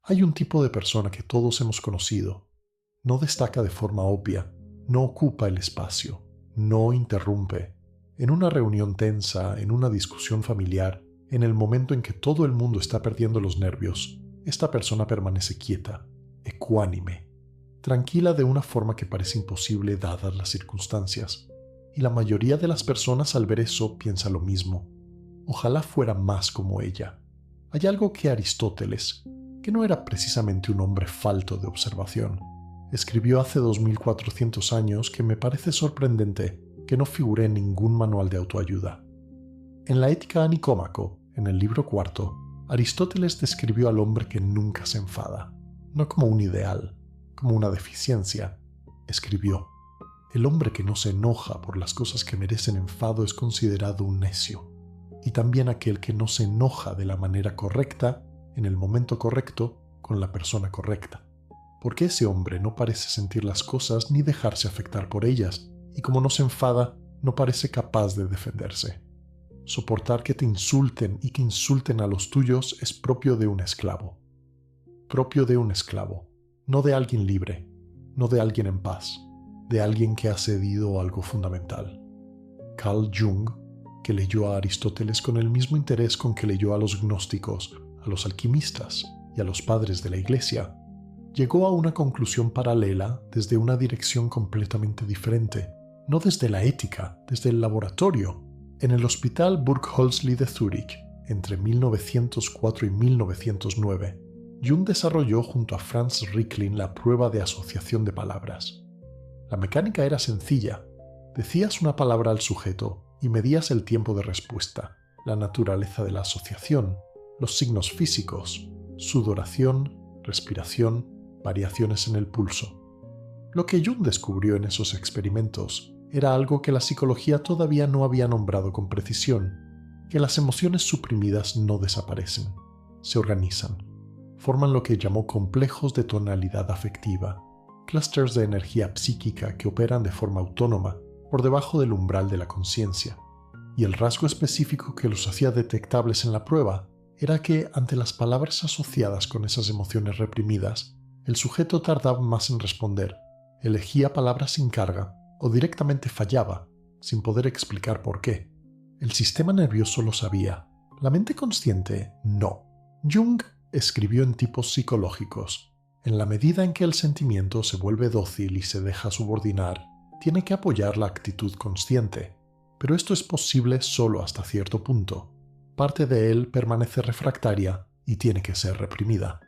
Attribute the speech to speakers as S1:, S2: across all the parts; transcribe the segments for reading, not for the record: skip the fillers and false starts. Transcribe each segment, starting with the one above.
S1: Hay un tipo de persona que todos hemos conocido. No destaca de forma obvia, no ocupa el espacio, no interrumpe. En una reunión tensa, en una discusión familiar, en el momento en que todo el mundo está perdiendo los nervios, esta persona permanece quieta, ecuánime, tranquila de una forma que parece imposible dadas las circunstancias. Y la mayoría de las personas al ver eso piensa lo mismo. Ojalá fuera más como ella. Hay algo que Aristóteles, que no era precisamente un hombre falto de observación, escribió hace 2400 años que me parece sorprendente que no figure en ningún manual de autoayuda. En la Ética a Nicómaco, en el libro cuarto, Aristóteles describió al hombre que nunca se enfada, no como un ideal, como una deficiencia. Escribió: el hombre que no se enoja por las cosas que merecen enfado es considerado un necio, y también aquel que no se enoja de la manera correcta, en el momento correcto, con la persona correcta. Porque ese hombre no parece sentir las cosas ni dejarse afectar por ellas, y como no se enfada, no parece capaz de defenderse. Soportar que te insulten y que insulten a los tuyos es propio de un esclavo. Propio de un esclavo, no de alguien libre, no de alguien en paz, de alguien que ha cedido algo fundamental. Carl Jung, que leyó a Aristóteles con el mismo interés con que leyó a los gnósticos, a los alquimistas y a los padres de la Iglesia, llegó a una conclusión paralela desde una dirección completamente diferente, no desde la ética, desde el laboratorio. En el Hospital Burghölzli de Zúrich, entre 1904 y 1909, Jung desarrolló junto a Franz Ricklin la prueba de asociación de palabras. La mecánica era sencilla. Decías una palabra al sujeto y medías el tiempo de respuesta, la naturaleza de la asociación, los signos físicos, sudoración, respiración, variaciones en el pulso. Lo que Jung descubrió en esos experimentos era algo que la psicología todavía no había nombrado con precisión, que las emociones suprimidas no desaparecen, se organizan, forman lo que llamó complejos de tonalidad afectiva, clústeres de energía psíquica que operan de forma autónoma por debajo del umbral de la conciencia. Y el rasgo específico que los hacía detectables en la prueba era que, ante las palabras asociadas con esas emociones reprimidas, el sujeto tardaba más en responder, elegía palabras sin carga o directamente fallaba, sin poder explicar por qué. El sistema nervioso lo sabía, la mente consciente no. Jung escribió en tipos psicológicos: en la medida en que el sentimiento se vuelve dócil y se deja subordinar, tiene que apoyar la actitud consciente, pero esto es posible solo hasta cierto punto. Parte de él permanece refractaria y tiene que ser reprimida.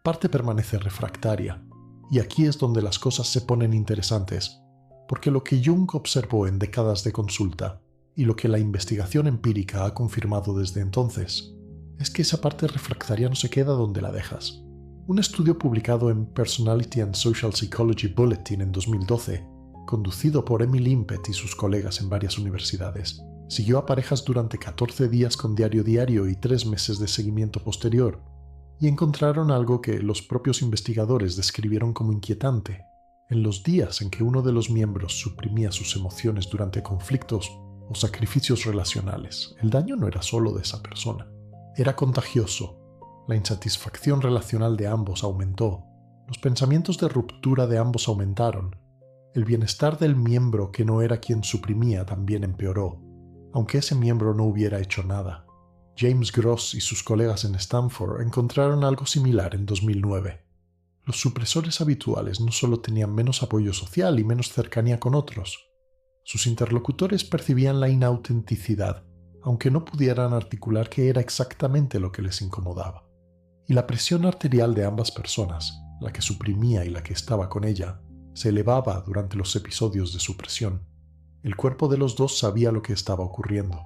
S1: Parte permanece refractaria, y aquí es donde las cosas se ponen interesantes, porque lo que Jung observó en décadas de consulta, y lo que la investigación empírica ha confirmado desde entonces, es que esa parte refractaria no se queda donde la dejas. Un estudio publicado en Personality and Social Psychology Bulletin en 2012, conducido por Emil Impet y sus colegas en varias universidades, siguió a parejas durante 14 días con diario y 3 meses de seguimiento posterior, y encontraron algo que los propios investigadores describieron como inquietante. En los días en que uno de los miembros suprimía sus emociones durante conflictos o sacrificios relacionales, el daño no era solo de esa persona, era contagioso. La insatisfacción relacional de ambos aumentó, los pensamientos de ruptura de ambos aumentaron, el bienestar del miembro que no era quien suprimía también empeoró, aunque ese miembro no hubiera hecho nada. James Gross y sus colegas en Stanford encontraron algo similar en 2009. Los supresores habituales no solo tenían menos apoyo social y menos cercanía con otros, sus interlocutores percibían la inautenticidad, aunque no pudieran articular qué era exactamente lo que les incomodaba. Y la presión arterial de ambas personas, la que suprimía y la que estaba con ella, se elevaba durante los episodios de supresión. El cuerpo de los dos sabía lo que estaba ocurriendo.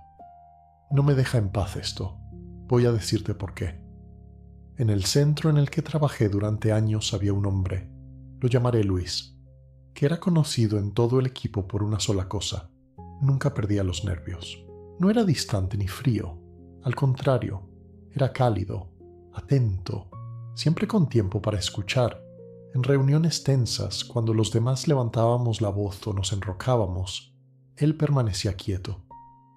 S1: No me deja en paz esto. Voy a decirte por qué. En el centro en el que trabajé durante años había un hombre, lo llamaré Luis, que era conocido en todo el equipo por una sola cosa: nunca perdía los nervios. No era distante ni frío, al contrario, era cálido, atento, siempre con tiempo para escuchar. En reuniones tensas, cuando los demás levantábamos la voz o nos enrocábamos, él permanecía quieto,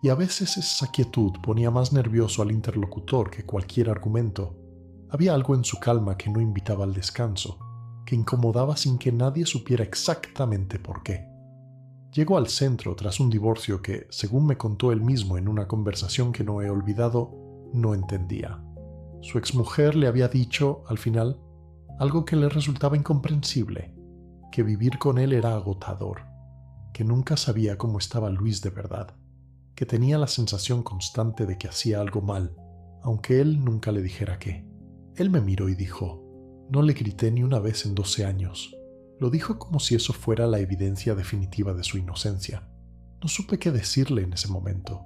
S1: y a veces esa quietud ponía más nervioso al interlocutor que cualquier argumento. Había algo en su calma que no invitaba al descanso, que incomodaba sin que nadie supiera exactamente por qué. Llegó al centro tras un divorcio que, según me contó él mismo en una conversación que no he olvidado, no entendía. Su exmujer le había dicho, al final, algo que le resultaba incomprensible, que vivir con él era agotador, que nunca sabía cómo estaba Luis de verdad, que tenía la sensación constante de que hacía algo mal, aunque él nunca le dijera qué. Él me miró y dijo, no le grité ni una vez en 12 años. Lo dijo como si eso fuera la evidencia definitiva de su inocencia. No supe qué decirle en ese momento,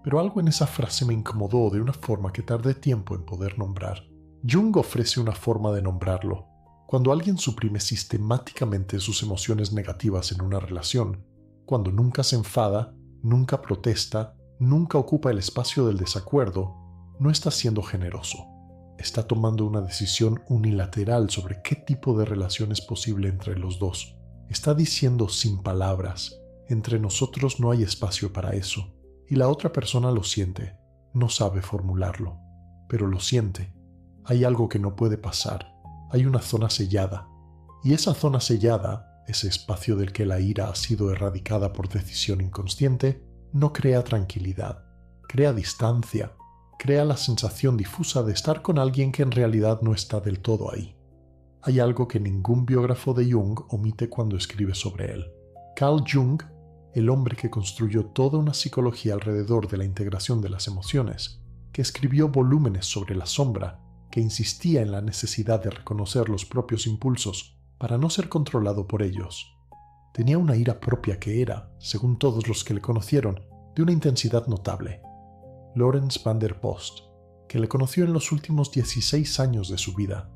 S1: pero algo en esa frase me incomodó de una forma que tardé tiempo en poder nombrar. Jung ofrece una forma de nombrarlo. Cuando alguien suprime sistemáticamente sus emociones negativas en una relación, cuando nunca se enfada, nunca protesta, nunca ocupa el espacio del desacuerdo, no está siendo generoso. Está tomando una decisión unilateral sobre qué tipo de relación es posible entre los dos. Está diciendo sin palabras, entre nosotros no hay espacio para eso. Y la otra persona lo siente, no sabe formularlo, pero lo siente. Hay algo que no puede pasar, hay una zona sellada. Y esa zona sellada, ese espacio del que la ira ha sido erradicada por decisión inconsciente, no crea tranquilidad, crea distancia, crea la sensación difusa de estar con alguien que en realidad no está del todo ahí. Hay algo que ningún biógrafo de Jung omite cuando escribe sobre él. Carl Jung, el hombre que construyó toda una psicología alrededor de la integración de las emociones, que escribió volúmenes sobre la sombra, que insistía en la necesidad de reconocer los propios impulsos para no ser controlado por ellos. Tenía una ira propia que era, según todos los que le conocieron, de una intensidad notable. Lawrence van der Post, que le conoció en los últimos 16 años de su vida,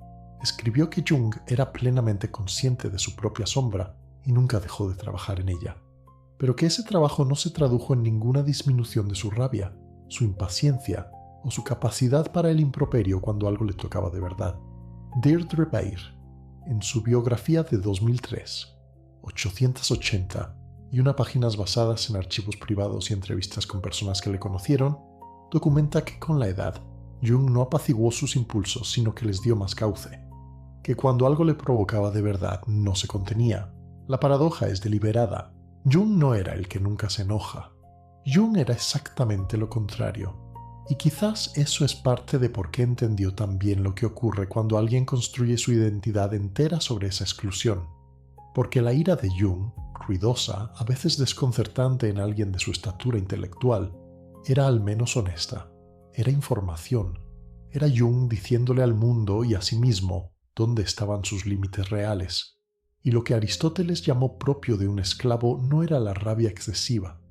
S1: escribió que Jung era plenamente consciente de su propia sombra y nunca dejó de trabajar en ella, pero que ese trabajo no se tradujo en ninguna disminución de su rabia, su impaciencia o su capacidad para el improperio cuando algo le tocaba de verdad. Deirdre Bair, en su biografía de 2003, 880 y una páginas basadas en archivos privados y entrevistas con personas que le conocieron, documenta que con la edad, Jung no apaciguó sus impulsos, sino que les dio más cauce, que cuando algo le provocaba de verdad no se contenía. La paradoja es deliberada. Jung no era el que nunca se enoja. Jung era exactamente lo contrario. Y quizás eso es parte de por qué entendió tan bien lo que ocurre cuando alguien construye su identidad entera sobre esa exclusión. Porque la ira de Jung, ruidosa, a veces desconcertante en alguien de su estatura intelectual, era al menos honesta, era información, era Jung diciéndole al mundo y a sí mismo dónde estaban sus límites reales. Y lo que Aristóteles llamó propio de un esclavo no era la rabia excesiva,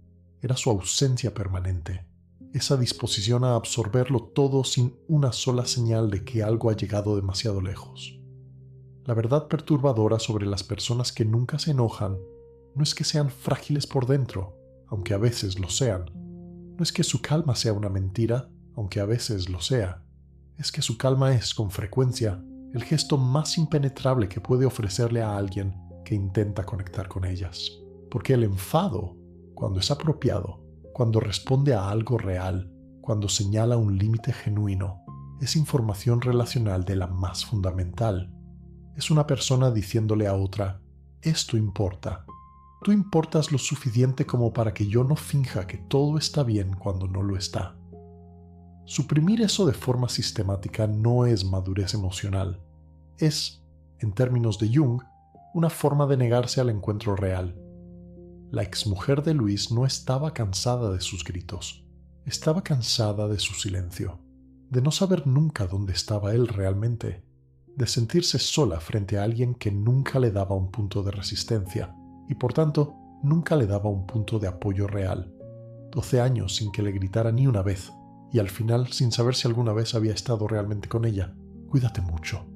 S1: era su ausencia permanente, esa disposición a absorberlo todo sin una sola señal de que algo ha llegado demasiado lejos. La verdad perturbadora sobre las personas que nunca se enojan no es que sean frágiles por dentro, aunque a veces lo sean. No es que su calma sea una mentira, aunque a veces lo sea. Es que su calma es, con frecuencia, el gesto más impenetrable que puede ofrecerle a alguien que intenta conectar con ellas. Porque el enfado, cuando es apropiado, cuando responde a algo real, cuando señala un límite genuino, es información relacional de la más fundamental. Es una persona diciéndole a otra, esto importa. Tú importas lo suficiente como para que yo no finja que todo está bien cuando no lo está. Suprimir eso de forma sistemática no es madurez emocional. Es, en términos de Jung, una forma de negarse al encuentro real. La exmujer de Luis no estaba cansada de sus gritos. Estaba cansada de su silencio, de no saber nunca dónde estaba él realmente, de sentirse sola frente a alguien que nunca le daba un punto de resistencia y por tanto nunca le daba un punto de apoyo real. 12 años sin que le gritara ni una vez y al final sin saber si alguna vez había estado realmente con ella. Cuídate mucho.